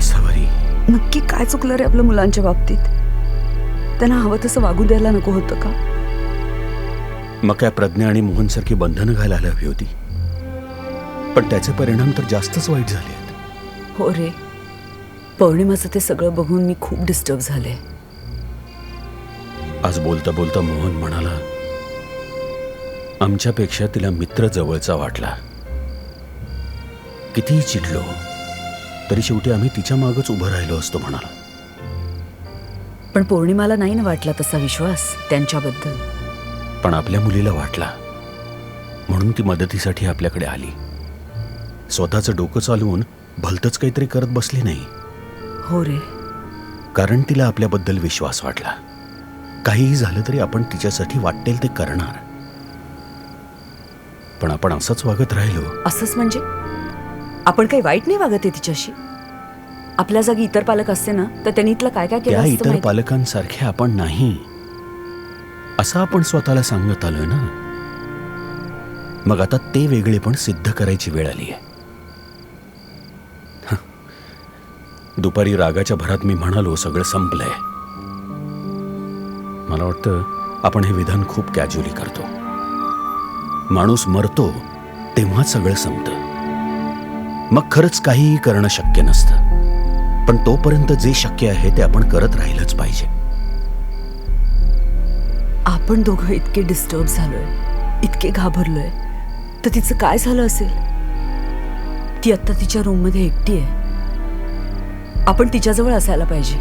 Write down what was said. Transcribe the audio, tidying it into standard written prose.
असावरी, नक्की काय चुकलं रे आपल्या मुलांच्या बाबतीत? त्यांना हवं तसं वागू द्यायला नको होतं का? मग काय प्रज्ञा आणि मोहन सारखी बंधनं घालायला हवी होती, पण त्याचे परिणाम तर जास्तच वाईट झाले आहेत. हो रे, पौर्णिमाचं ते सगळं बघून मी खूप डिस्टर्ब झाले. आज बोलता बोलता मोहन म्हणाला, आमच्यापेक्षा तिला मित्र जवळचा वाटला. कितीही चिडलो तरी शेवटी आम्ही तिच्या मागच उभं राहिलो असतो म्हणाला. पण पौर्णिमाला नाही ना वाटला तसा विश्वास त्यांच्याबद्दल. पण आपल्या मुलीला वाटला, म्हणून ती मदतीसाठी आपल्याकडे आली. स्वतःचं डोकं चालवून भलतंच काहीतरी करत बसली नाही. हो रे, कारण तिला आपल्याबद्दल विश्वास वाटला. काहीही झालं तरी आपण तिच्यासाठी वाटेल ते करणार. पण आपण असंच वागत राहिलो. असंच म्हणजे आपण काही वाईट नाही वागत आहे तिच्याशी. आपल्या जागी इतर पालक असते ना तर त्यांनी इथलं काय काय केलं त्या असतं इतर माहिती? पालकांसारखे आपण नाही असं आपण स्वतःला सांगत आलोय ना. मग आता ते वेगळेपण सिद्ध करायची वेळ आली आहे. दुपारी रागाच्या भरात मी म्हणालो, सगळं संपलंय. मला वाटतं आपण हे विधान खूप कॅज्युअली करतो. माणूस मरतो तेव्हा सगळं संपतं. मग खरंच काहीही करणं शक्य नसतं. पण तोपर्यंत जे शक्य आहे ते आपण करत राहिलंच पाहिजे. आपण दोघं इतके डिस्टर्ब झालोय, इतके घाबरलोय, तर तिचं काय झालं असेल? ती आत्ता तिच्या रूममध्ये एकटी आहे. आपण तिच्याजवळ असायला पाहिजे.